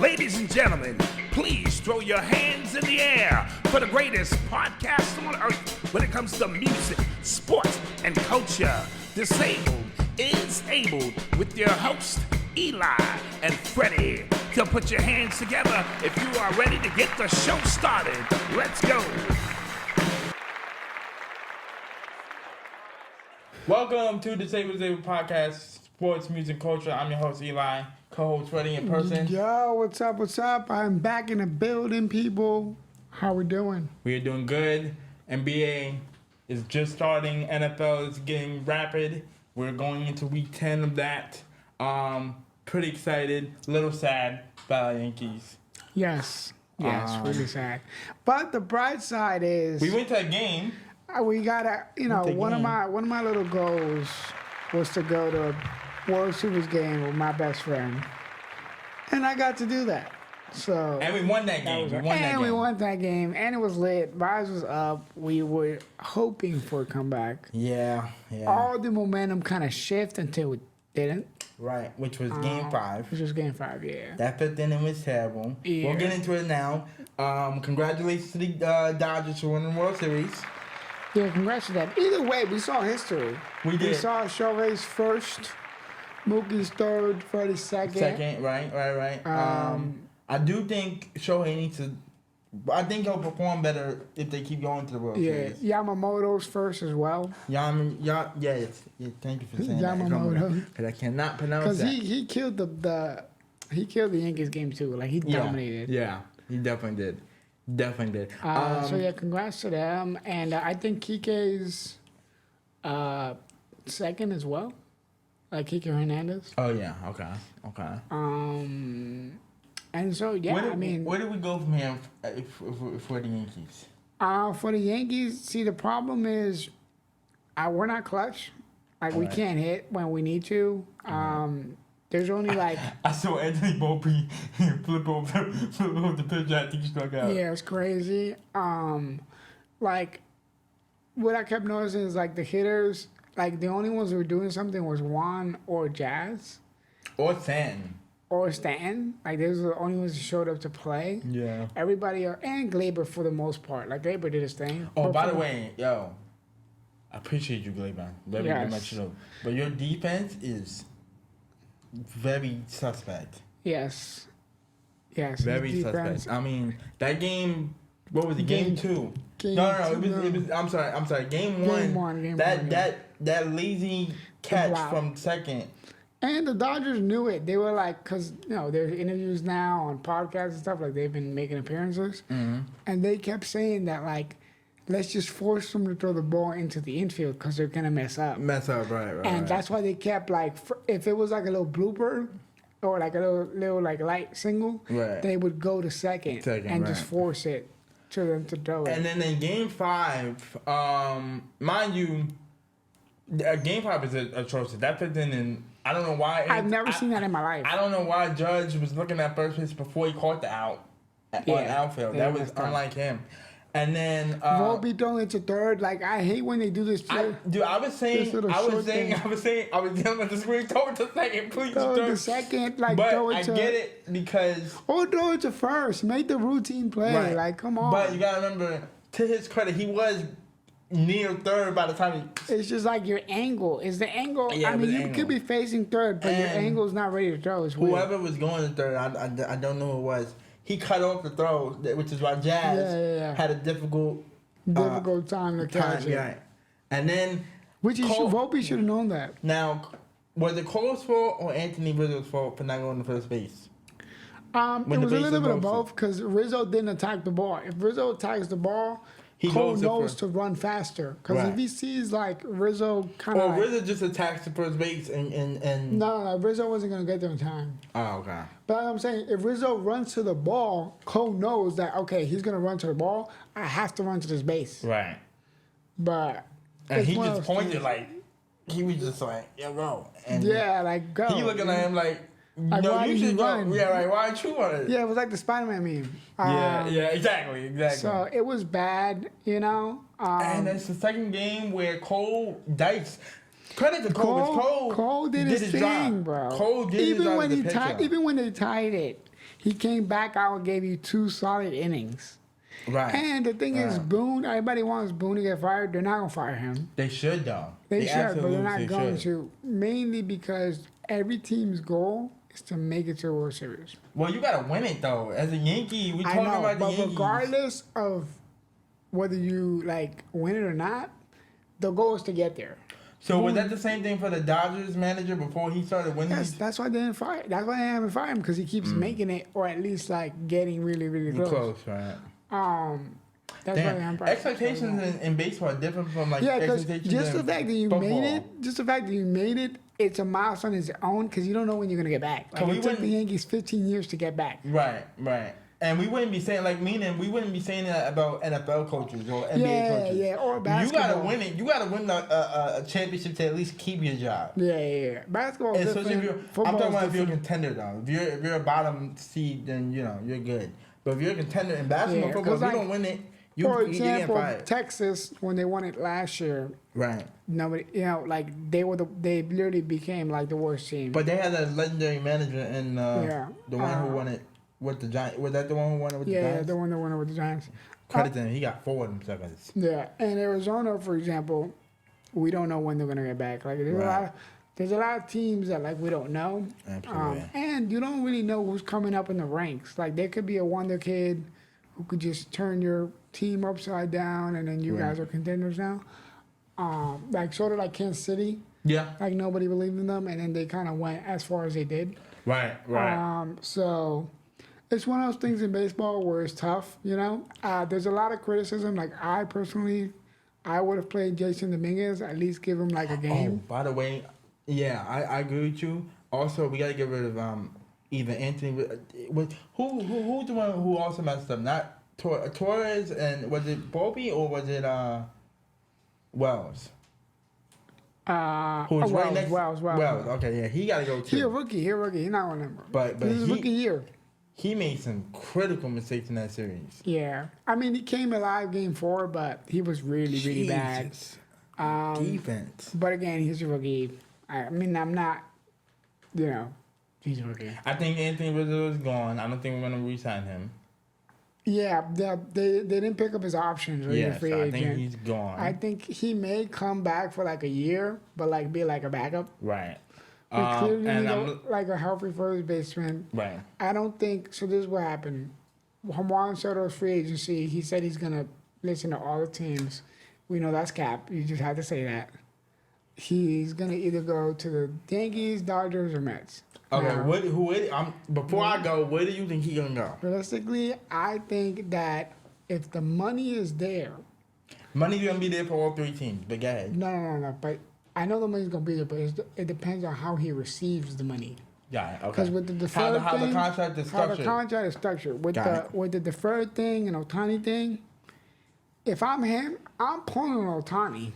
Ladies and gentlemen, please throw your hands in the air for the greatest podcast on earth when it comes to music, sports, and culture. Disabled is able with your host, Eli and Fredy. So put your hands together if you are ready to get the show started. Let's go. Welcome to Disabled Podcast, Sports, Music, Culture. I'm your host, Eli, co-host Fredy in person. Yo, what's up, what's up? I'm back in the building, people. How we doing? We are doing good. NBA is just starting. NFL is getting rapid. We're going into week 10 of that. Pretty excited. A little sad about the Yankees. Yes, really sad. But the bright side is We went to a game. we gotta, one of my little goals was to go to a World Series game with my best friend, and I got to do that. So And we won that game. We won that game, and it was lit. Vibes was up. We were hoping for a comeback. Yeah. All the momentum kind of shifted until it didn't. Right, which was game 5. Which was game 5, yeah. That fifth inning was terrible. Yeah. We'll get into it now. Congratulations to the Dodgers for winning the World Series. Yeah, congrats to that. Either way, we saw history. We did. We saw Shohei's first, Mookie's third, Freddie's second. Right. I do think Shohei needs to. I think he'll perform better if they keep going to the World Series. Yamamoto's first as well. Thank you for saying Yamamoto. that. Because I cannot pronounce Because that. he killed the Yankees game too. Like he dominated. Yeah, he definitely did. So congrats to them, and I think Kike's second as well. Like Kike Hernandez. Oh yeah. Okay. And so where do we go from here for the Yankees? For the Yankees, see, the problem is we're not clutch. Like, we can't hit when we need to. There's only, like... I saw Anthony Volpe flip over the pitch. I think he struck out. Yeah, it's crazy. Like, what I kept noticing is, like, the hitters, like, the only ones who were doing something was Juan or Jazz. Or Stanton. Like, those were the only ones who showed up to play. Yeah. Everybody, and Glaber for the most part. Like, Glaber did his thing. Oh, by the way, I appreciate you, Glaber. Very much so. But your defense is very suspect. Yes. Very suspect. I mean, that game, what was it? Game 2. No. It was. I'm sorry. Game 1. That lazy catch from second. And the Dodgers knew it. They were like, because, there's interviews now on podcasts and stuff, like they've been making appearances. Mm-hmm. And they kept saying that, like, let's just force them to throw the ball into the infield because they're going to mess up. Right. And that's why they kept, like, if it was like a little blooper or like a little like light single, they would go to second and just force it to them to throw it. And then in Game 5, mind you, Game 5 is atrocious. That fifth inning, I don't know why. I've never seen that in my life. I don't know why Judge was looking at first base before he caught the out on outfield. That was unlike him. And then Volpe throwing to third. Like, I hate when they do this. I was yelling at the screen, throw it to second, please. Throw it to second, like, but throw it to... I get it because... Or throw it to first. Make the routine play. Right. Like, come on. But you got to remember, to his credit, he was near third by the time he... It's just like your angle. Is the angle... Yeah, I mean, you could be facing third, but your angle's not ready to throw. It's weird. Whoever was going to third, I don't know who it was. He cut off the throw, which is why Jazz had a difficult time to catch it. Right. And then... Volpe should have known that. Now, was it Cole's fault or Anthony Rizzo's fault for not going to first base? It was a little bit of both because Rizzo didn't attack the ball. If Rizzo attacks the ball... Cole knows to run faster because if he sees like Rizzo kind of. Rizzo just attacks the first base and. No, Rizzo wasn't gonna get there in time. Oh, okay. But I'm saying if Rizzo runs to the ball, Cole knows that he's gonna run to the ball. I have to run to this base. Right. But. And he just pointed like he was just like, "Yo, go." And like go. He looking at him like. Like, no, why you should run? go. Yeah, right. Why aren't you running? Yeah, it was like the Spider-Man meme. Exactly. So it was bad, and it's the second game where Cole diced. Credit to Cole. Cole did his thing, job. bro. Cole did his job as a pitcher. Even when they tied it, He came back out and gave you 2 solid innings. Right. And the thing is, Boone, everybody wants Boone to get fired. They're not going to fire him. They should, though. They should, but they're not absolutely going should. to. Mainly because every team's goal is to make it to the World Series. Well, you got to win it, though. As a Yankee, we I talking know, about the but Yankees. regardless of whether you, win it or not, the goal is to get there. So was that the same thing for the Dodgers manager before he started winning? Yes, that's why they didn't fire. That's why they haven't fired him, because he keeps making it, or at least getting really, really close. Close, right? That's why they haven't fired him. Expectations in baseball are different from Yeah, because expectations just in the fact that you football. made it, it's a milestone in its own, because you don't know when you're gonna get back. So we It took the wouldn't- Yankees 15 years to get back. Right. And we wouldn't be saying we wouldn't be saying that about NFL coaches or NBA coaches. Yeah, or You basketball. gotta win it. You gotta win a championship to at least keep your job. Yeah. Basketball is Especially different. if I'm talking about if you're a different. contender though. If you're a bottom seed, then you're good. But if you're a contender in basketball, Yeah, football, if 'cause you don't win it, For you're getting example, fired. Texas, when they won it last year, Right. nobody, they literally became the worst team. But they had a legendary manager in the one who won it with the Giants. Was that the one who won it with the Giants? the one that won it with the Giants. Credit to him. He got 4 of them seconds. Yeah, and Arizona, for example, we don't know when they're gonna get back. There's a lot of teams that we don't know. Absolutely. And you don't really know who's coming up in the ranks. There could be a wonder kid who could just turn your team upside down, and then you guys are contenders now. Sort of like Kansas City. Yeah. Nobody believed in them, and then they kind of went as far as they did. Right. So it's one of those things in baseball where it's tough, There's a lot of criticism. I personally, I would have played Jason Dominguez, at least give him a game. Oh, by the way, yeah, I agree with you. Also, we got to get rid of either Anthony. Who's the one who also messed up? Not Torres, and was it Bobby or was it Wells? Who's right next? Wells. Okay, yeah, he got to go too. He a rookie. He's not one of them. But this is rookie year. He made some critical mistakes in that series. Yeah, he came alive game 4, but he was really, really bad. Defense. But again, he's a rookie. I'm not, he's a rookie. I think Anthony Rizzo is gone. I don't think we're gonna re-sign him. Yeah, they didn't pick up his options. Yeah, free so I agent. think he's gone. I think he may come back for a year, but be a backup. Right. We clearly and need a healthy first baseman. Right. I don't think so. This is what happened. Juan Soto's free agency. He said he's gonna listen to all the teams. We know that's cap. You just have to say that. He's gonna either go to the Yankees, Dodgers, or Mets. Okay. Now, before I go, where do you think he's gonna go? realistically, I think that if the money is there, Money's gonna be there for all 3 teams. But go ahead. no. But I know the money's gonna be there, but it depends on how he receives the money. Yeah. Okay. Because with the deferred how thing, the contract is how the structured. contract is structured with the deferred thing and Ohtani thing. If I'm him, I'm pulling Ohtani.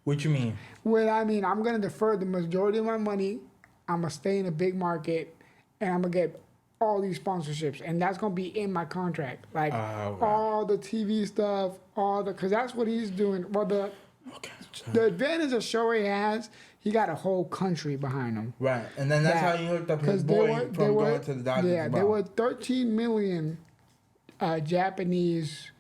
What you mean? I'm gonna defer the majority of my money. I'm gonna stay in a big market, and I'm gonna get all these sponsorships, and that's gonna be in my contract. Okay. All the TV stuff, because that's what he's doing. Well, the advantage that Shohei has, he got a whole country behind him. Right, and then that's how he hooked up his boy from going to the Dodgers. Yeah, there were 13 million Japanese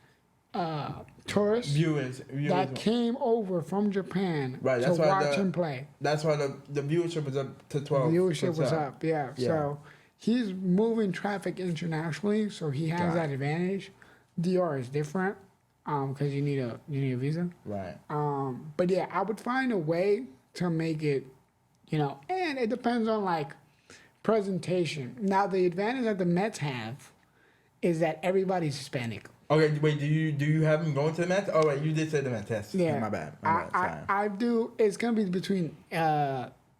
tourists viewers that came over from Japan to watch him play. That's why the viewership was up to 12. Viewership was up, yeah. So he's moving traffic internationally, so he has that advantage. DR is different because you need a visa. Right. But yeah, I would find a way to make it, and it depends on presentation. Now the advantage that the Mets have is that every's Hispanic. Okay, wait. Do you have him going to the Mets? Oh wait, you did say the Mets. Yes. Yeah, My bad. Sorry. I do. It's gonna be between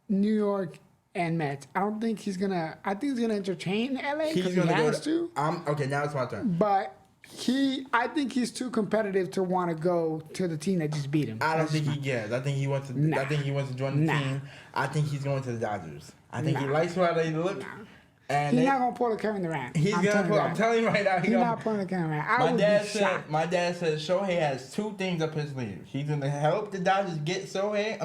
New York and Mets. I don't think he's gonna. I think he's gonna entertain LA because he has to. Okay, now it's my turn. But I think he's too competitive to want to go to the team that just beat him. I don't think he gets. I think he wants to. Nah. I think he wants to join the team. I think he's going to the Dodgers. I think he likes how they look. And he's not gonna pull a Kevin Durant. I'm telling you right now. He's not pulling a Kevin Durant. My dad said Shohei has 2 things up his sleeve. He's gonna help the Dodgers get Soto,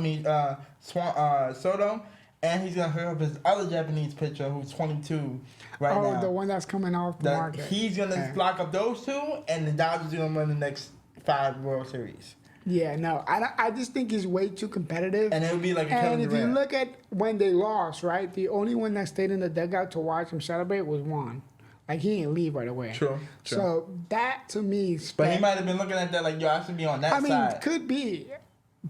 and he's gonna hook up his other Japanese pitcher who's 22 right now. Oh, the one that's coming off the market. He's gonna lock up those two, and the Dodgers are gonna win the next 5 World Series. Yeah, no, I just think he's way too competitive. And it would be like a Kevin And if Durant. you look at when they lost, right, the only one that stayed in the dugout to watch him celebrate was Juan. Like, he didn't leave right away. True. So that, to me, But he might have been looking at that like, yo, I should be on that I mean, side. could be.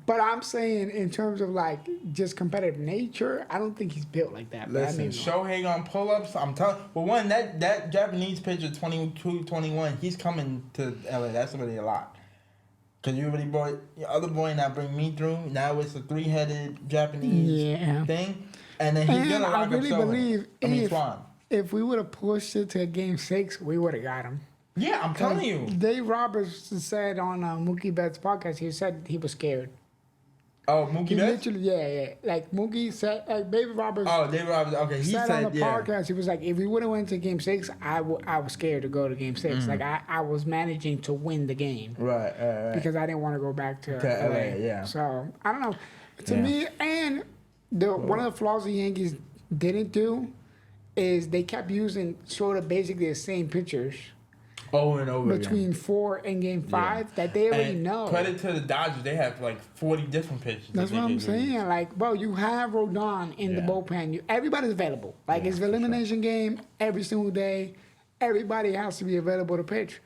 But I'm saying in terms of, like, just competitive nature, I don't think he's built like that. Listen, Shohei on pull-ups, I'm telling you. Well, one, that Japanese pitcher, 22, 21, he's coming to LA. That's already a lot. Because you already brought your other boy now bring me through. Now it's a 3-headed Japanese thing. And then he's going to rock I really believe if we would have pushed it to Game 6, we would have got him. Yeah, I'm telling you. Dave Roberts said on Mookie Betts' podcast, he said he was scared. Oh, Mookie Betts? Literally, yeah. Like, Mookie said, like, David Roberts. Oh, David Roberts. Okay, he said said, on the podcast, he was like, if we would have went to Game 6, I was scared to go to Game 6. Like, I was managing to win the game. Right. Because I didn't want to go back to LA. Yeah. So, I don't know. To me, and one of the flaws the Yankees didn't do is they kept using sort of basically the same pitchers. Over and over between again. 4 and Game 5 that they already know. Credit to the Dodgers, they have like 40 different pitchers. That's what I'm saying. Like, bro, you have Rodon in the bullpen. Everybody's available. Like, it's the elimination game every single day. Everybody has to be available to pitch.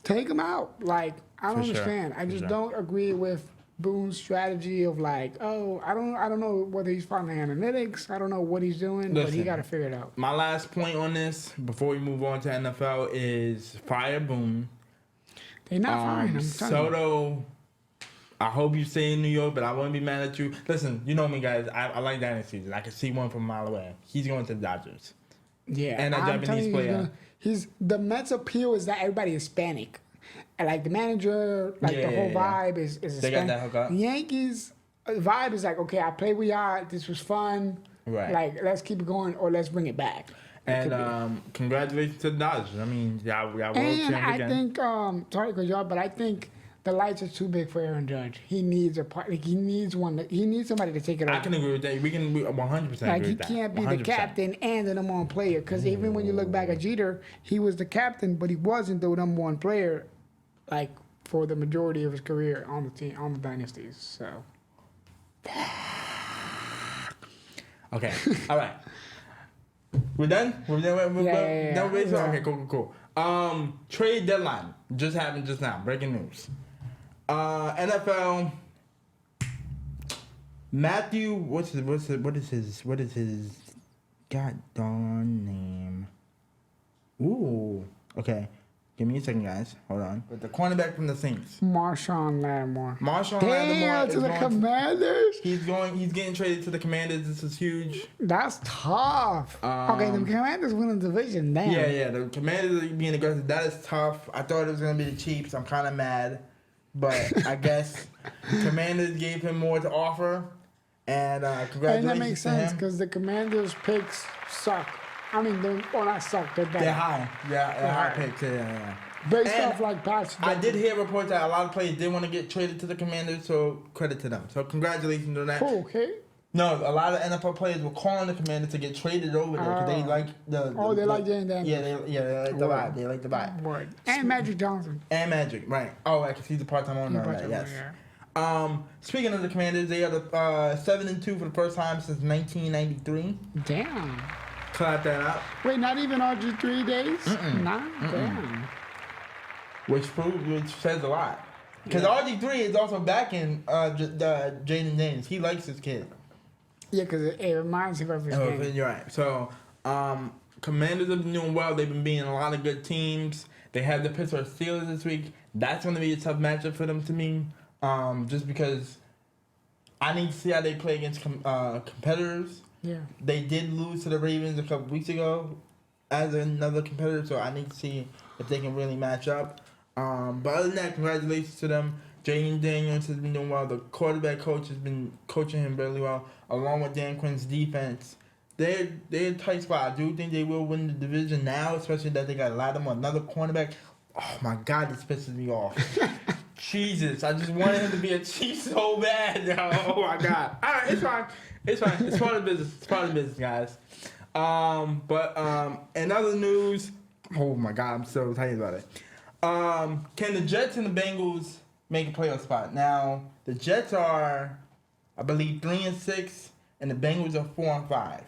Take them out. Like, I don't understand. I just don't agree with Boone's strategy of like, oh, I don't know whether he's following analytics. I don't know what he's doing, but he got to figure it out. My last point on this before we move on to NFL is fire Boone. They're not firing him. Soto, I hope you stay in New York, but I wouldn't be mad at you. Listen, you know me, guys. I like dynasties. I can see one from a mile away. He's going to the Dodgers. Yeah, and a Japanese player. The Mets' appeal is that everybody is Hispanic. And like the manager, like the whole vibe is they got that hook up. Yankees vibe is like, okay, I played with y'all. This was fun. Right. Like, let's keep it going or let's bring it back. And congratulations to the Dodgers. I mean, y'all world champion again. I think, sorry to cut you off, but I think the lights are too big for Aaron Judge. He needs a part. Like, he needs somebody to take it over. I can agree with that. We can 100% agree with that. Like, he can't be 100%. The captain and the number one player. Because even when you look back at Jeter, he was the captain, but he wasn't the number one player. Like, for the majority of his career on the team, on the dynasties. So. Okay. All right. We're done? We're done? Yeah. Okay, cool. Trade deadline just happened just now. Breaking news. NFL. Matthew, what is his god darn name? Ooh. Okay. Give me a second, guys. Hold on. But the cornerback from the Saints. Marshawn Lattimore. Lattimore to the Commanders? He's getting traded to the Commanders. This is huge. That's tough. Okay, the Commanders win the division now. Yeah. The Commanders are being aggressive. That is tough. I thought it was going to be the Chiefs. I'm kind of mad. But I guess Commanders gave him more to offer. And congratulations and that makes sense to him. because the Commanders' picks suck. I mean, not suck. They're bad. They're high. Yeah, they're high picks. Yeah. Based off like past. I did hear reports that a lot of players did want to get traded to the Commanders, so credit to them. So congratulations on that. Cool, okay. No, a lot of NFL players were calling the Commanders to get traded over there because they like the. They like Jane Daniels. Yeah, they like the vibe. They like the vibe. Word. And Magic Johnson. And Magic, right? Oh, I can see the part-time owner on that. Yes. Speaking of the Commanders, they are the 7-2 for the first time since 1993. Damn. Clap that up. Wait, not even RG3 days? Nah, damn. Which says a lot. Because RG3 is also backing Jaden Daniels. He likes his kid. Yeah, because it reminds him of his game. You're right. So, Commanders have been doing well. They've been beating a lot of good teams. They have the Pittsburgh Steelers this week. That's going to be a tough matchup for them to me. Just because I need to see how they play against competitors. Yeah. They did lose to the Ravens a couple weeks ago as another competitor, so I need to see if they can really match up. But other than that, congratulations to them. Jaden Daniels has been doing well. The quarterback coach has been coaching him really well, along with Dan Quinn's defense. They're a tight spot. I do think they will win the division now, especially that they got Lattimore, another cornerback. Oh my God, this pisses me off. Jesus, I just wanted him to be a Chief so bad. Oh my God. All right, it's fine. It's fine. It's part of the business. It's part of the business, guys. In other news, oh my God, I'm so excited about it. Can the Jets and the Bengals make a playoff spot? Now, the Jets are, I believe, 3-6, and the Bengals are 4-5.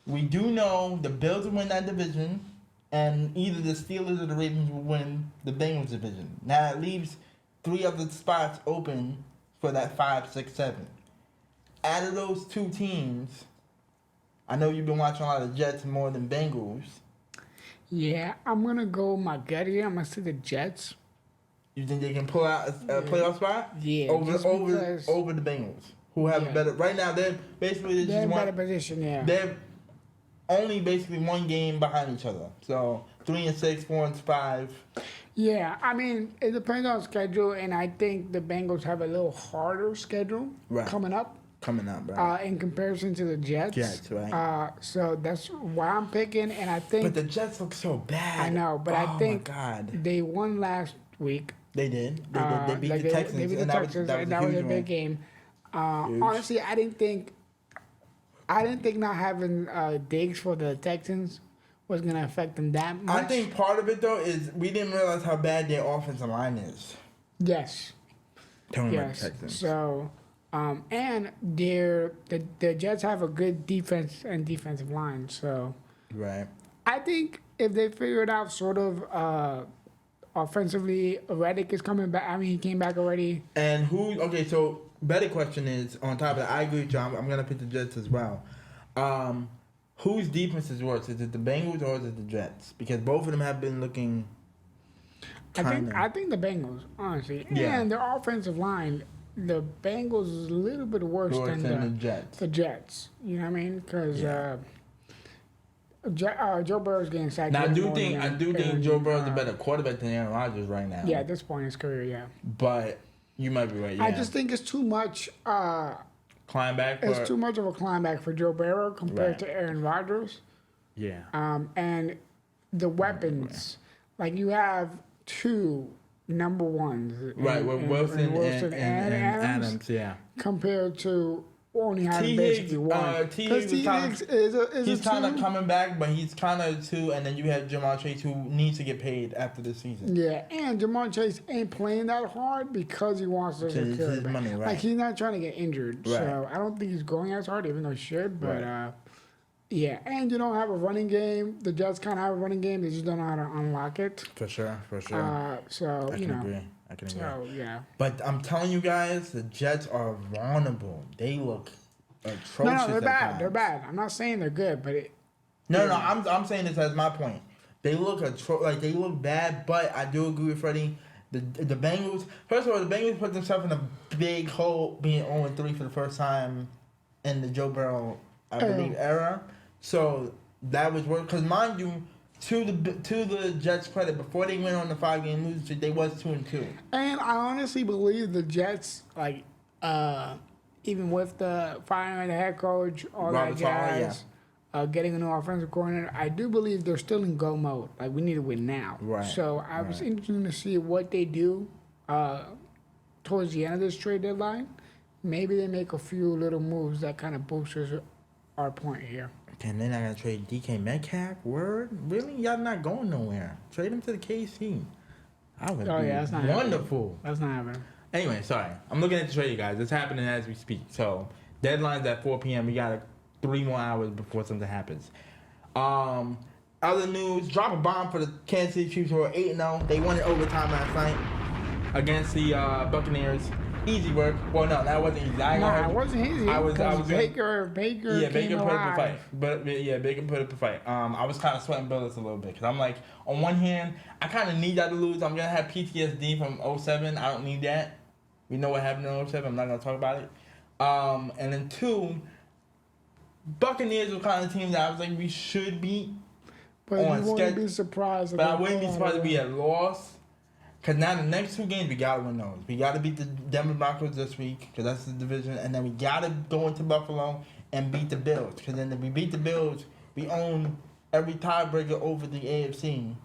We do know the Bills will win that division, and either the Steelers or the Ravens will win the Bengals division. Now it leaves 3 other spots open for that 5, 6, 7. Out of those 2 teams, I know you've been watching a lot of Jets more than Bengals. Yeah, I'm gonna go my gut here. I'm gonna say the Jets. You think they can pull out a playoff spot? Yeah, over the Bengals, who have a better right now. They're basically they're in a better position. Yeah, they're only basically 1 game behind each other. So 3-6, 4-5. Yeah, I mean it depends on schedule, and I think the Bengals have a little harder schedule coming up. Right. In comparison to the Jets. Jets, right. So that's why I'm picking, and I think. But the Jets look so bad. I know, but I think my God. they won last week. They did. They beat the Texans. They beat the Texans, and that was a big game. Honestly, I didn't think not having Diggs for the Texans was going to affect them that much. I think part of it, though, is we didn't realize how bad their offensive line is. Yes. Texans. So, and the Jets have a good defense and defensive line. So, right. I think if they figure it out sort of offensively, Reddick is coming back. I mean, he came back already. And so better question is, on top of that, I agree with you. I'm going to pick the Jets as well. Whose defense is worse? Is it the Bengals or is it the Jets? Because both of them have been looking I think the Bengals, honestly. Yeah. And their offensive line, the Bengals is a little bit worse than the Jets. The Jets. You know what I mean? Because Joe Burrow's getting sacked. Now, I do think Joe Burrow's a better quarterback than Aaron Rodgers right now. Yeah, at this point in his career, yeah. But you might be right. Yeah. I just think it's too much. Climb back. It's too much of a climb back for Joe Burrow compared to Aaron Rodgers. Yeah. And the weapons, like you have 2 number ones, right? With Wilson and Adams, yeah. Compared to only having basically one. T. Higgs he's kind of coming back, but he's kind of 2, and then you have Jamar Chase who needs to get paid after this season. Yeah, and Jamar Chase ain't playing that hard because he wants to secure his money, right? Like he's not trying to get injured, so I don't think he's going as hard, even though he should. But yeah, and you don't have a running game. The Jets kind of have a running game; they just don't know how to unlock it. For sure. So I can agree. So yeah. But I'm telling you guys, the Jets are vulnerable. They look atrocious. No, they're bad. They're bad. I'm not saying they're good, but I'm saying this as my point. They look they look bad, but I do agree with Freddie. The Bengals. First of all, the Bengals put themselves in a big hole, being 0-3 for the first time in the Joe Burrow, I believe, era. So that was work. Because mind you, to the Jets' credit, before they went on the 5-game losing streak, they was 2-2. And I honestly believe the Jets, like, even with the firing of the head coach, all that jazz, getting a new offensive coordinator, I do believe they're still in go mode. Like, we need to win now. Right. So I was interested to see what they do towards the end of this trade deadline. Maybe they make a few little moves that kind of boost our point here. And they're not going to trade DK Metcalf? Word? Really? Y'all not going nowhere. Trade him to the KC. That's not wonderful. Happening. That's not happening. Anyway, sorry. I'm looking at the trade, guys. It's happening as we speak. So, deadline's at 4 p.m. We got 3 more hours before something happens. Other news, drop a bomb for the Kansas City Chiefs who are 8-0. They won in overtime last night against the Buccaneers. Easy work. Well, no, that wasn't easy. It wasn't easy. I was Baker. Yeah, Baker put up a fight. But Baker put up a fight. I was kind of sweating bullets a little bit because I'm like, on one hand, I kind of need that to lose. I'm gonna have PTSD from 2007. I don't need that. We know what happened in 2007. I'm not gonna talk about it. And then 2, Buccaneers were kind of the team that I was like, we should beat. But you wouldn't be surprised. But I wouldn't be surprised to be at loss. Because now the next 2 games, we got to win those. We got to beat the Denver Broncos this week, because that's the division. And then we got to go into Buffalo and beat the Bills. Because then if we beat the Bills, we own every tiebreaker over the AFC.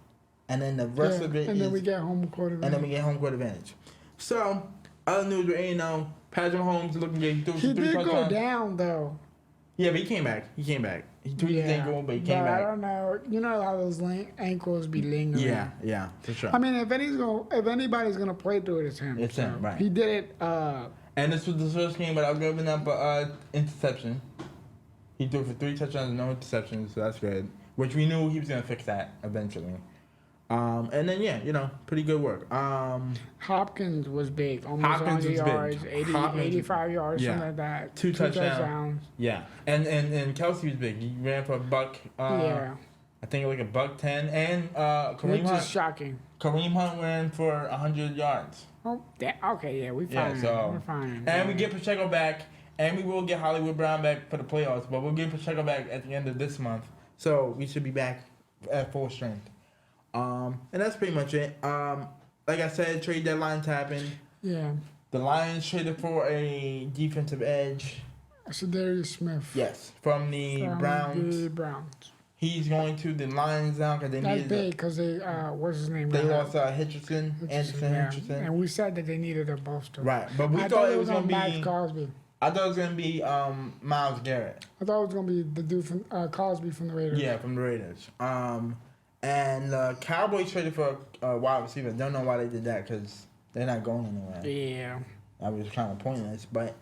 and then the rest of it and then we get home court advantage. And then we get home court advantage. So, other news we ain't know. Patrick Mahomes looking good. He threw He three did touchdowns. go down though. Yeah, but he came back. He threw his ankle, but he came back. I don't know. You know how those ankles be lingering. Yeah, for sure. I mean, if anybody's gonna play through it, it's him. It's him, right? He did it. And this was the first game without giving up an interception. He threw for 3 touchdowns and no interceptions, so that's good. Which we knew he was gonna fix that eventually. And then pretty good work. Hopkins was big, almost 100 yards, 85 yards, something like that. 2 touchdowns. Yeah, and Kelsey was big. He ran for a buck. I think like a $110, and Kareem Hunt. Which is shocking. Kareem Hunt ran for 100 yards. Oh, okay, yeah, we're fine. And we get Pacheco back, and we will get Hollywood Brown back for the playoffs, but we'll get Pacheco back at the end of this month, so we should be back at full strength. And that's pretty much it. Like I said, trade deadline's happened. Yeah. The Lions traded for a defensive edge. Darius Smith. Yes, from the Browns. The Browns. He's going to the Lions now because they needed. That's big because they what's his name? They lost Anderson. And we said that they needed a bolster. Right, but we thought it was going to be Max Cosby. I thought it was going to be Myles Garrett. I thought it was going to be the dude from Cosby from the Raiders. Yeah, from the Raiders. And the Cowboys traded for a wide receiver. Don't know why they did that because they're not going anywhere. Yeah. That was kind of pointless, but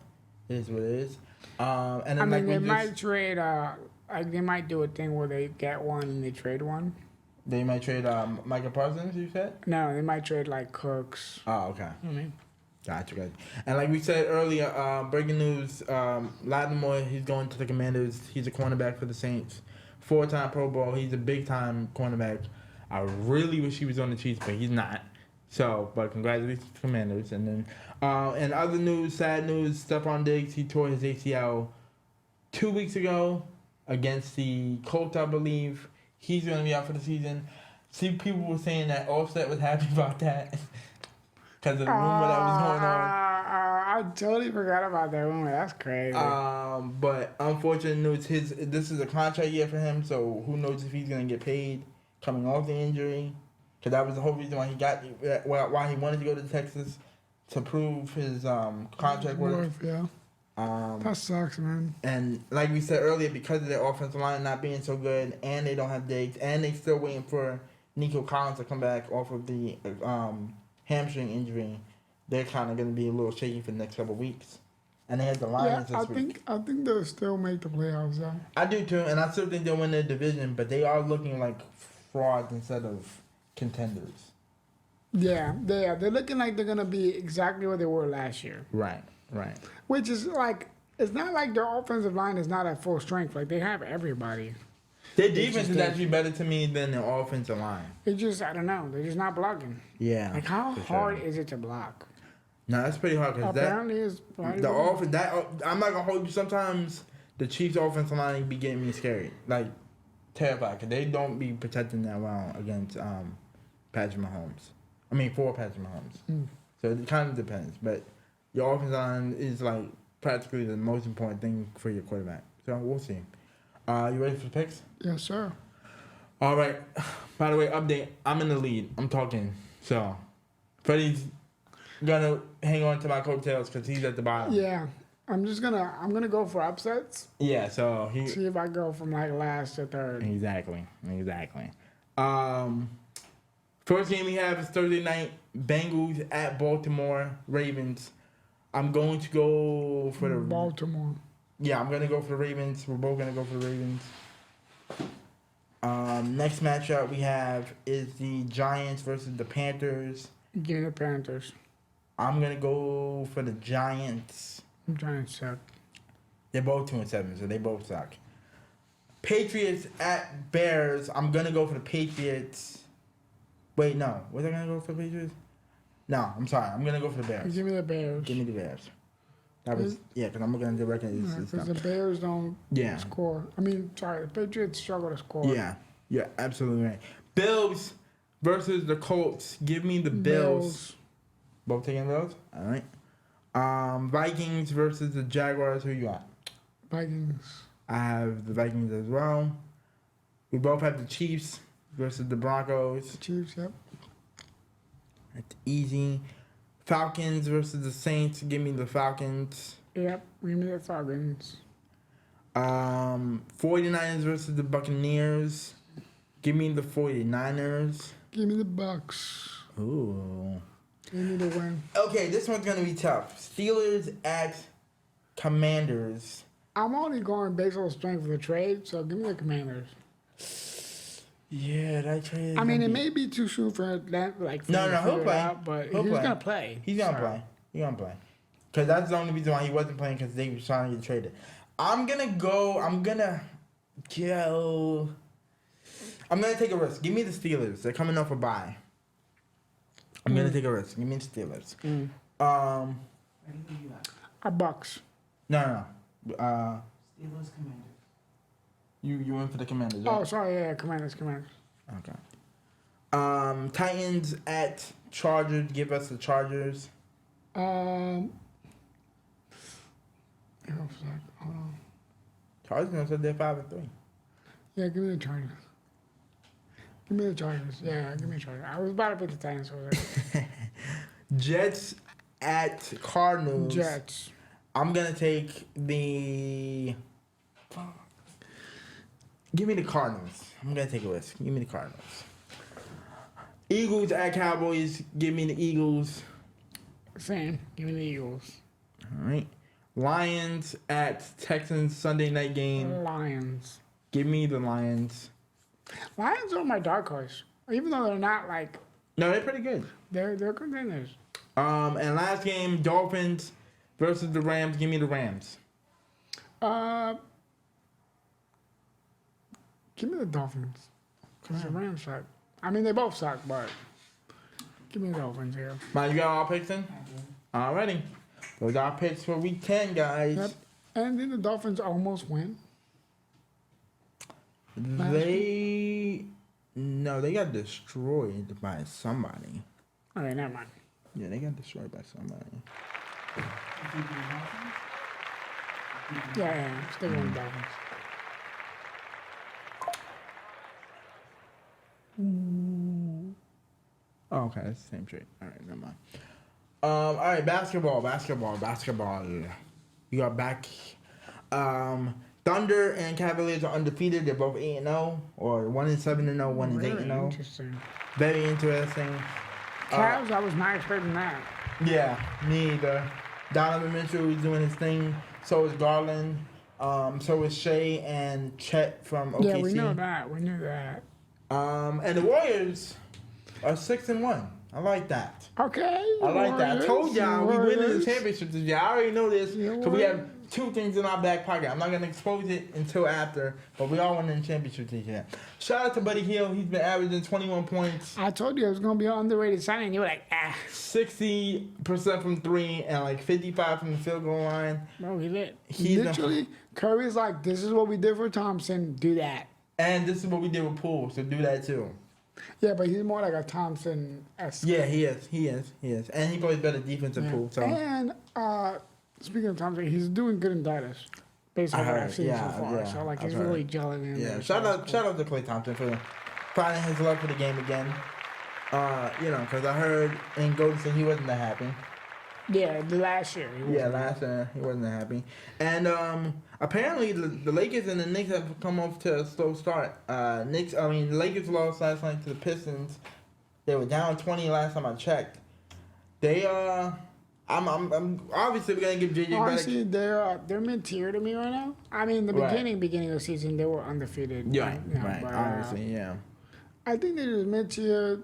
it is what it is. And then they might trade. They might do a thing where they get one and they trade one. They might trade Micah Parsons, you said? No, they might trade like Cooks. Oh, okay. Mm-hmm. Gotcha. And like we said earlier, breaking news, Lattimore, he's going to the Commanders. He's a cornerback for the Saints. 4-time Pro Bowl. He's a big-time cornerback. I really wish he was on the Chiefs, but he's not. So, but congratulations to Commanders. And then, and other news, sad news, Stefan Diggs, he tore his ACL 2 weeks ago against the Colts, I believe. He's going to be out for the season. See, people were saying that Offset was happy about that because of the rumor that was going on. I totally forgot about that rumor. That's crazy. But unfortunate news, this is a contract year for him, so who knows if he's going to get paid coming off the injury. Because that was the whole reason why he wanted to go to Texas, to prove his contract worth. Yeah. That sucks, man. And like we said earlier, because of their offensive line not being so good, and they don't have Diggs, and they still waiting for Nico Collins to come back off of the hamstring injury, they're kind of going to be a little shaky for the next couple of weeks. And they have the Lions this week. I think they'll still make the playoffs, though. I do, too, and I still think they'll win their division, but they are looking like frauds instead of contenders. Yeah, they're looking like they're going to be exactly what they were last year. Right. Which is like, it's not like their offensive line is not at full strength. Like, they have everybody. Their defense is actually better to me than their offensive line. It's just, I don't know, they're just not blocking. Yeah. Like, how hard is it to block? No, that's pretty hard because apparently it's the offense. I'm not gonna hold you. Sometimes the Chiefs' offensive line be getting me scared, like terrified, because they don't be protecting that well against Patrick Mahomes. I mean, for Patrick Mahomes. So it kind of depends, but your offensive line is like practically the most important thing for your quarterback. So we'll see. You ready for the picks? Yes, sir. All right. By the way, update. I'm in the lead. I'm talking. So, Freddie's gonna hang on to my coattails because he's at the bottom. Yeah, I'm gonna go for upsets. Yeah, so see if I go from like last to third. Exactly. First game we have is Thursday night. Bengals at Baltimore Ravens. I'm going to go for the Baltimore. Yeah, I'm gonna go for the Ravens. We're both gonna go for the Ravens. Next matchup we have is the Giants versus the Panthers. Give me the Panthers. I'm gonna go for the Giants. Giants suck. They're both 2-7, so they both suck. Patriots at Bears. I'm gonna go for the Patriots. Wait, no. Was I gonna go for the Patriots? No, I'm sorry. I'm gonna go for the Bears. Give me the Bears. Give me the Bears. That was because I'm looking at the record. Because the Bears don't score. I mean, sorry, the Patriots struggle to score. Yeah, absolutely right. Bills versus the Colts. Give me the Bills. Both taking Bills? All right. Vikings versus the Jaguars. Who you got? Vikings. I have the Vikings as well. We both have the Chiefs. versus the Broncos. Chiefs, yep. That's easy. Falcons versus the Saints. Give me the Falcons. Yep, give me the Falcons. 49ers versus the Buccaneers. Give me the 49ers. Give me the Bucks. Ooh. Give me the win. Okay, this one's going to be tough. Steelers at Commanders. I'm only going based on strength of the trade, so give me the Commanders. Yeah, that trade. I mean, it may be too soon for that. Like, for No, him to he'll figure it play. out, but He'll he's play. gonna play. He's going to play. He's going to play. Because that's the only reason why he wasn't playing, because they were trying to get traded. I'm going to take a risk. Give me the Steelers. They're coming off a bye. I'm going to take a risk. Give me the Steelers. A Bucks. No. Steelers Commanders. You went for the Commanders, right? Oh, sorry, yeah, Commanders. Okay. Titans at Chargers. Give us the Chargers. Hold on. Chargers said they're 5-3. Yeah, give me the Chargers. Give me the Chargers. Yeah, give me the Chargers. I was about to pick the Titans over there. Jets at Cardinals. Jets. I'm gonna take the. Give me the Cardinals. I'm gonna take a risk. Give me the Cardinals. Eagles at Cowboys. Give me the Eagles. Same. Give me the Eagles. All right. Lions at Texans Sunday night game. Lions. Give me the Lions. Lions are my dark horse. Even though they're not like No, they're pretty good. they're contenders. And last game, Dolphins versus the Rams. Give me the Rams. Give me the Dolphins. Because the Rams suck. I mean, they both suck, but give me the Dolphins here. Man, you got all picks in? Alrighty. Those are our picks for week 10, guys. Yep. And then the Dolphins almost win. They got destroyed by somebody. Okay, never mind. Yeah, they got destroyed by somebody. Yeah. Still going Dolphins. Oh, okay, that's the same trade. All right, never mind. All right, basketball. We got back. Thunder and Cavaliers are undefeated. They're both 8-0, or 1-7-0, 1-8-0. Interesting. Very interesting. Cavs, I was not expecting that. Yeah, me either. Donovan Mitchell is doing his thing. So is Garland. So is Shea and Chet from OKC. Yeah, we know that. We knew that. And the Warriors are 6-1. I like that. Okay. I like that. I told y'all we winning the Warriors. championship this year. I already know this. Yeah, So we have two things in our back pocket. I'm not going to expose it until after, but we all winning the championship this year. Shout out to Buddy Hield. He's been averaging 21 points. I told you it was going to be an underrated signing. You were like, 60% from three and like 55 from the field goal line. Bro, he lit. He's Literally, Curry's like, this is what we did for Thompson. Do that. And this is what we did with Poole, so do that too. Yeah, but he's more like a Thompson-esque. Yeah, he is. And he plays better defense than Poole. So. And speaking of Thompson, he's doing good in Dallas. Based on what I've seen so far. So like he's really gelling in. Yeah, there. shout out to Klay Thompson for finding his love for the game again. Because I heard in Golden State he wasn't that happy. Yeah, the last year. Last year he wasn't that happy. And apparently the Lakers and the Knicks have come off to a slow start. The Lakers lost last night to the Pistons. They were down 20 last time I checked. They I'm obviously we're gonna give JJ Honestly, back. they're mid-tier to me right now. I mean, the beginning of the season they were undefeated. Right. But, Obviously, yeah. I think they're just mid-tier.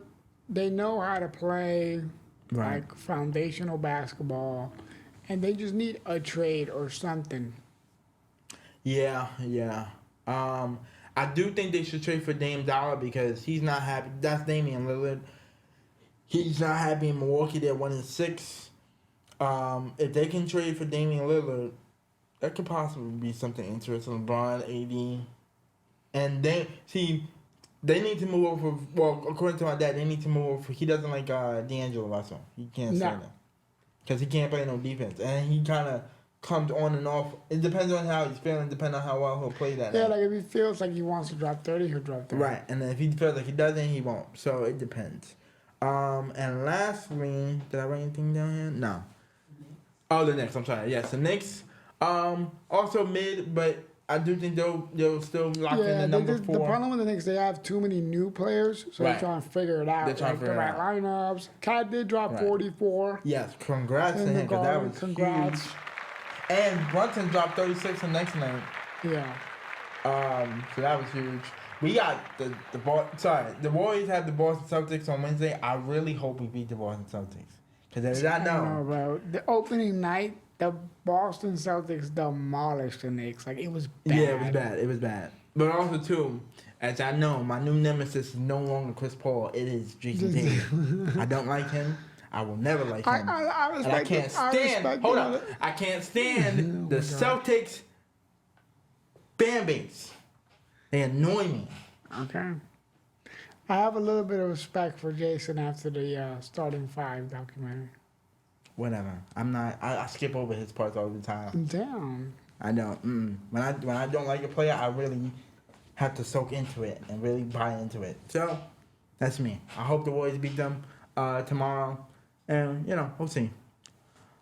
They know how to play like foundational basketball, and they just need a trade or something. Yeah. I do think they should trade for Dame Dollar because he's not happy. That's Damian Lillard. He's not happy in Milwaukee. They're 1-6. If they can trade for Damian Lillard, that could possibly be something interesting. LeBron, AD, and they need to move over. Well, according to my dad, they need to move over. He doesn't like D'Angelo Russell. He can't stand him because he can't play no defense, and he kind of comes on and off. It depends on how he's feeling, depending on how well he'll play that Yeah, night. like if he feels like he wants to drop 30, he'll drop 30. Right, and then if he feels like he doesn't, he won't. So it depends. And lastly, did I write anything down here? No. Oh, the Knicks. I'm sorry. Yes, the Knicks. Also mid, but I do think they'll still lock in the number 4. The problem with the Knicks, they have too many new players, so Right. they're trying to figure it out. They're trying to figure the it right out. lineups. Cat did drop Right. 44. Yes, congrats to In the him because that Garden, was congrats. huge. And Brunson dropped 36 the next night. Yeah. So that was huge. We got the Warriors have the Boston Celtics on Wednesday. I really hope we beat the Boston Celtics because as I I don't know, know, bro. The opening night, the Boston Celtics demolished the Knicks. Like, it was bad. yeah, it was bad. It was bad. But also too, as I know, my new nemesis is no longer Chris Paul. It is Jason Tatum. I don't like him. I will never like him. I and I respect can't it. stand. Hold up. I can't stand the Celtics fan base. They annoy me. Okay. I have a little bit of respect for Jason after the Starting 5 documentary. Whatever. I'm not. I skip over his parts all the time. Damn. I don't. When I don't like a player, I really have to soak into it and really buy into it. So that's me. I hope the Warriors beat them tomorrow, and we'll see.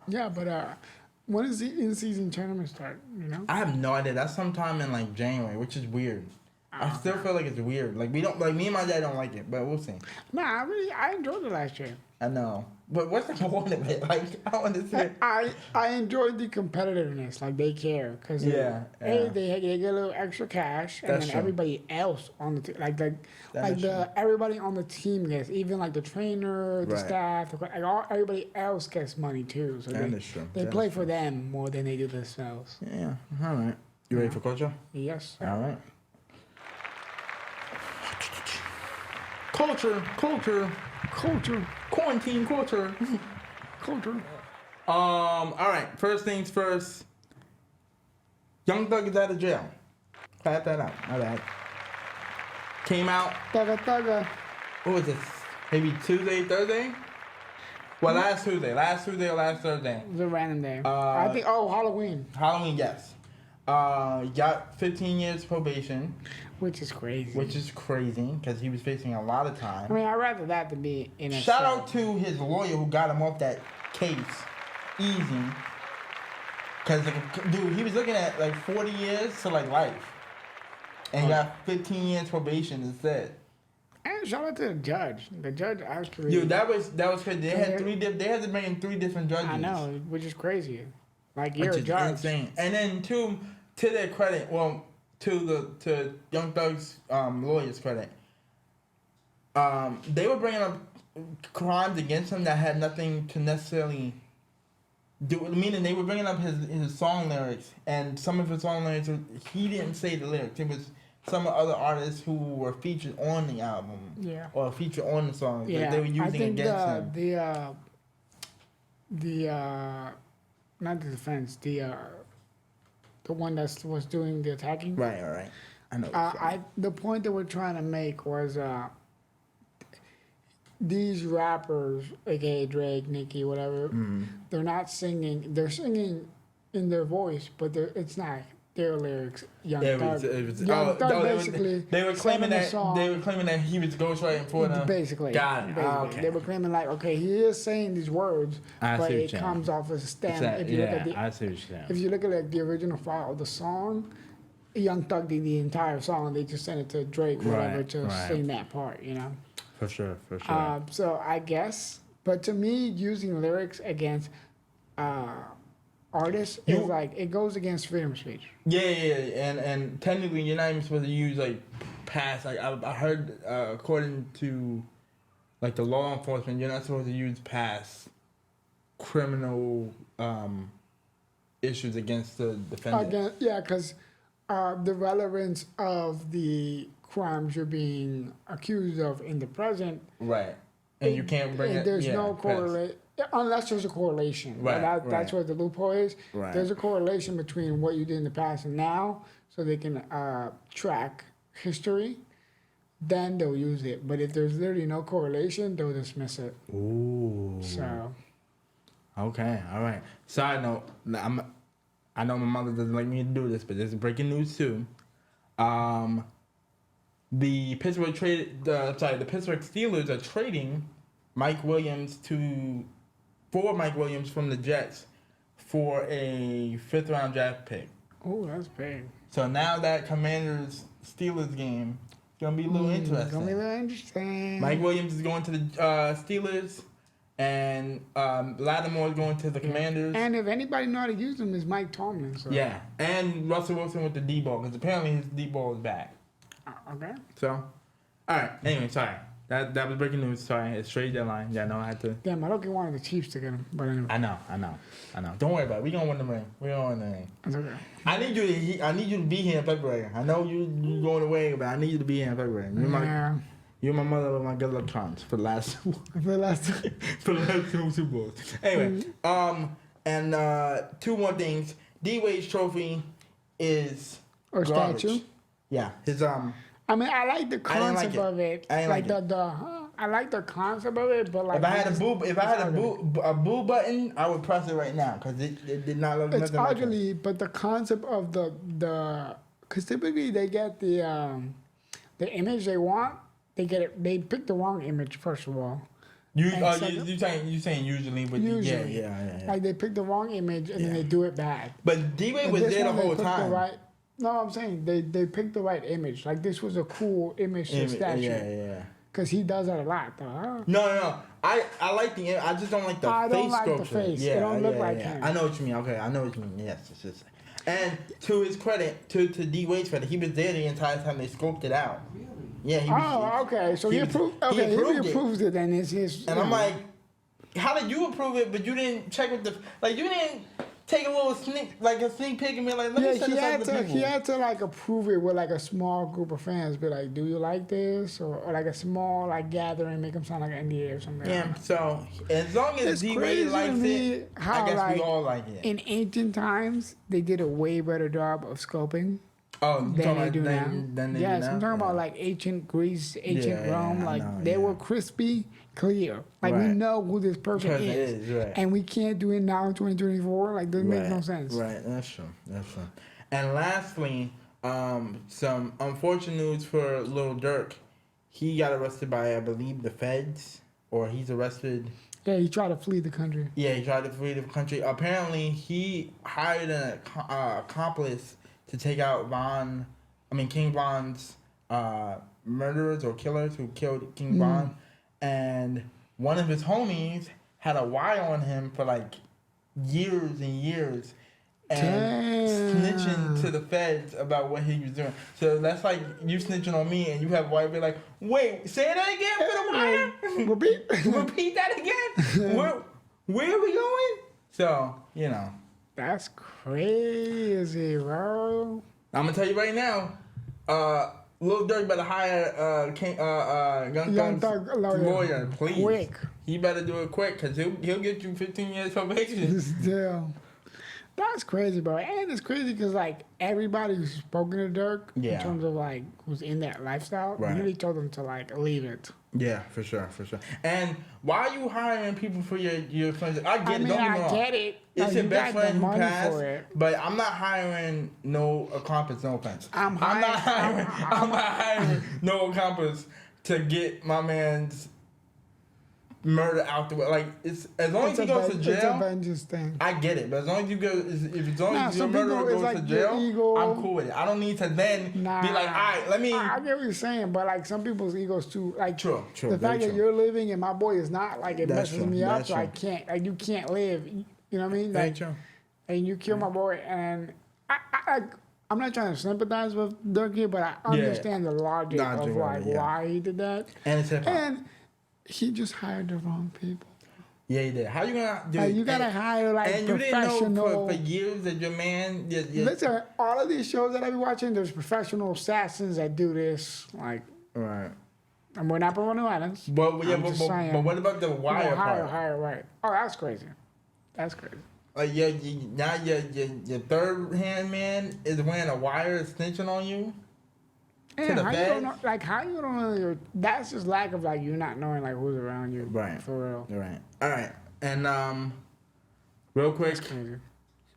Yeah, but when does the in-season tournament start? You know? I have no idea. That's sometime in like January, which is weird. I still feel like it's weird. Like me and my dad don't like it, but we'll see. Nah, I enjoyed it last year. I know, but what's the point of it? Like I don't understand. I enjoyed the competitiveness. Like, they care because they get a little extra cash, and That's then true. everybody else on the team, That is true. everybody on the team gets, even like the trainer, the Right. staff, everybody else gets money too. So That is true. they That play is for them more than they do themselves. Yeah. All right. You ready for culture? Yes. Sir. All right. Culture. Culture. Quarantine culture. Culture. All right. First things first. Young Thug is out of jail. Clap that out. My bad. Came out. Thugga. What was this? Maybe Tuesday, Thursday? Well, last Tuesday or last Thursday. It was a random day. I think. Oh, Halloween, Halloween, yes. Got 15 years probation, which is crazy. which is crazy because he was facing a lot of time. I mean, I'd rather that than be in a Shout cell. out to his lawyer who got him off that case easy. Because, dude, he was looking at like 40 years to like life. And he got 15 years probation instead. And shout out to the judge. The judge actually. Dude, that was crazy. They had they had to bring in 3 different judges. I know, which is crazy. Like, you're Which a is judge. insane. And then to their credit, well, to Young Thug's lawyers' credit, they were bringing up crimes against him that had nothing to necessarily do. Meaning they were bringing up his song lyrics, and some of his song lyrics, he didn't say the lyrics. It was some other artists who were featured on the album, Yeah. or featured on the song. Yeah. That they were using I think against him. not the defense, the one that was doing the attacking. Right. I know. The point that we're trying to make was these rappers, aka Drake, Nicki, whatever, they're not singing. They're singing in their voice, but it's not their lyrics. Young Thug basically. They were claiming sang the that song. they were claiming that he was ghostwriting for them. Basically. Got it. Basically. Okay. They were claiming like, okay, he is saying these words, I but see what it you're comes off as a stem. If you look at the, I see what you're saying. if you look at like the original file of the song, Young Thug did the entire song. They just sent it to Drake, whatever, Right, to right. sing that part. You know. For sure. So I guess, but to me, using lyrics against artists is like, it goes against freedom of speech. Yeah. And technically, you're not even supposed to use like past. Like I heard, according to like the law enforcement, you're not supposed to use past criminal issues against the defendant. Because the relevance of the crimes you're being accused of in the present. Right. And you can't bring it. There's no past. correlation. Unless there's a correlation. Right, That's right. what the loophole is. Right. There's a correlation between what you did in the past and now, so they can track history. Then they'll use it. But if there's literally no correlation, they'll dismiss it. Ooh. So. Okay. All right. Side note, I know my mother doesn't like me to do this, but this is breaking news too. The Pittsburgh Steelers are trading Mike Williams from the Jets for a 5th-round draft pick. Oh, that's big. So now that Commanders Steelers game is gonna be a little interesting. It's gonna be a little interesting. Mike Williams is going to the Steelers, and Lattimore is going to the Commanders. And if anybody know how to use them, is Mike Tomlin. So. Yeah, and Russell Wilson with the D ball, because apparently his D ball is back. Okay. So, all right. Anyway, sorry. That was breaking news. Sorry, it's trade deadline. Yeah, no, I had to. Damn, I don't get one of the Chiefs to get him, but anyway. I know. Don't worry about it. We gonna win the ring. That's okay. I need you to be here in February. I know you going away, but I need you to be here in February. You're my mother with my good luck charms for the last two Super Bowls. Anyway, and two more things. DWade's trophy is garbage. Statue. Yeah, his I mean, I like the concept of it. I like I like the concept of it, but like if I had a boo button, I would press it right now because it did not look. It's ugly, but the concept of the because typically they get the image they want. They get it. They pick the wrong image first of all. You saying usually, but usually. Yeah. Like they pick the wrong image and then they do it bad. But DWade was there the whole time. No, I'm saying they picked the right image. Like this was a cool image to statue. Yeah. Because he does that a lot, though. Huh? No. I like the. I just don't like the face sculpture. I don't like the face. Yeah, it don't look like him. I know what you mean. Okay, I know what you mean. Yes. And to his credit, to DWade's credit, he was there the entire time they scoped it out. Really? Yeah. He was, okay. So he approved. Okay, he approved it, then it's his. And I'm like, how did you approve it? But you didn't check with the you didn't take a little sneak peek and be like, let me send this out to people. He had to like approve it with like a small group of fans, be like, do you like this? Or like a small like gathering, make them sound like an NDA or something. Yeah, so as long as DWade likes it, I guess we all like it. In ancient times, they did a way better job of scoping. Oh, than they do now. Yes, I'm talking about like ancient Greece, ancient Rome. They were crispy, clear. Like we know who this person is. Right. And we can't do it now in 2024. Like this makes no sense. Right, that's true. And lastly, some unfortunate news for Lil Durk. He got arrested by, I believe, the feds, or he's arrested. Yeah, he tried to flee the country. Yeah, he tried to flee the country. Apparently, he hired an accomplice to take out King Von's murderers or killers who killed King Von. And one of his homies had a wire on him for like years and years and snitching to the feds about what he was doing. So that's like you snitching on me and you have a wire be like, wait, say that again for the wire? Repeat that again? Where are we going? So, That's crazy, bro. I'm gonna tell you right now, Lil Durk better hire Young Thug's lawyer, please. Quick. He better do it quick, cause he'll get you 15 years probation. Damn. That's crazy, bro. And it's crazy because like everybody who's spoken to Durk in terms of like who's in that lifestyle, really told them to like leave it. Yeah, for sure. And why are you hiring people for your friends? I get it. Don't get me wrong. I get it. It's your best friend who passed, but I'm not hiring no accomplice. No offense. I'm not hiring no accomplice to get my man's murder out the way. Like it's as long as he goes to jail. It's a vengeance thing. I get it, but as long as you go, if your murderer goes to jail, I'm cool with it. I don't need to then be like, all right, let me. I get what you're saying, but like some people's egos too. Like true. The fact that you're living and my boy is not, like it messes me up. So I can't. Like you can't live. You know what I mean? Like, and you kill my boy, and I'm not trying to sympathize with Durk here, but I understand the logic of like why he did that. And it's hip hop. And he just hired the wrong people. Yeah, he did. How you gonna do it? You gotta hire like and professional. You didn't know for years that your man. Listen, all of these shows that I be watching, there's professional assassins that do this. Like, right. And we're not promoting violence. But what about the wire part? Hire, right? Oh, that's crazy. That's crazy. Like now your third hand man is wearing a wire snitching on you. And how you don't know, like how you don't know that's just lack of like you not knowing like who's around you. Right. For real. Right. All right. And real quick,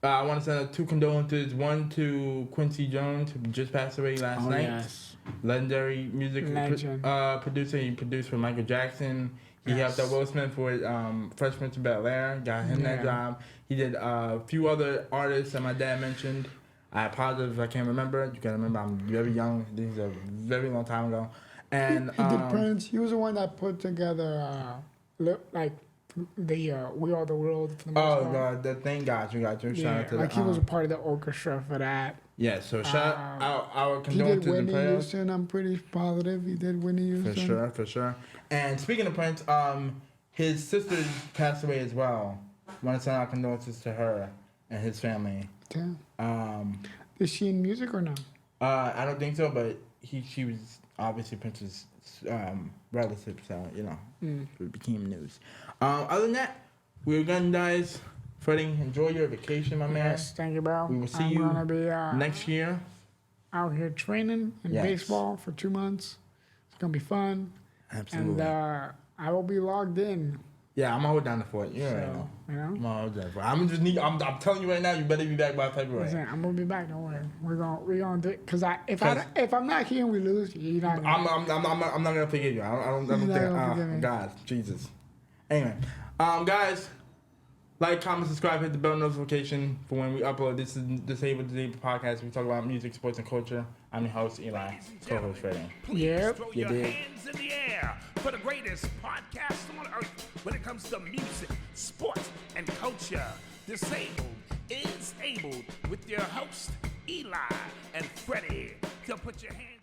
I want to send 2 condolences. One to Quincy Jones, who just passed away last night. Yes. Legendary music Legend. producer. He produced for Michael Jackson. He helped out Will Smith with Fresh Prince of Bel-Air. Got him that job. He did a few other artists that my dad mentioned. I apologize if I can't remember. You gotta remember I'm very young. This is a very long time ago. And He did Prince. He was the one that put together like the We Are the World for the most part. God, that thing got you. Shout out to like he was a part of the orchestra for that. Yeah, so shout out our He did condolences and Whitney prayers. Houston. I'm pretty positive he did Whitney Houston. For sure. And speaking of Prince, his sister passed away as well. Want to send our condolences to her and his family. Damn. Is she in music or no? I don't think so, but she was obviously Prince's relative, so it became news. Other than that, we're gonna guys. Fredy, enjoy your vacation, my man. Yes, thank you, bro. We will see I'm you gonna be next year. out here training in baseball for 2 months. It's gonna be fun. Absolutely. And I will be logged in. Yeah, I'm gonna hold down the fort. You already know. You know? I'm gonna hold down the fort. I'm telling you right now, you better be back by February. Listen, I'm gonna be back. Don't worry. We're gonna do it. Cause if I'm not here and we lose, you're not. I'm not gonna forgive you. I don't think. Oh, God, Jesus. Anyway, guys, like, comment, subscribe, hit the bell notification for when we upload. This is Disabled Podcast. We talk about music, sports, and culture. I'm your host, Eli. Co-host, Fredy. Yep. Throw your hands in the air for the greatest podcast on earth when it comes to music, sports, and culture. Disabled is able with your host, Eli and Fredy. So put your hands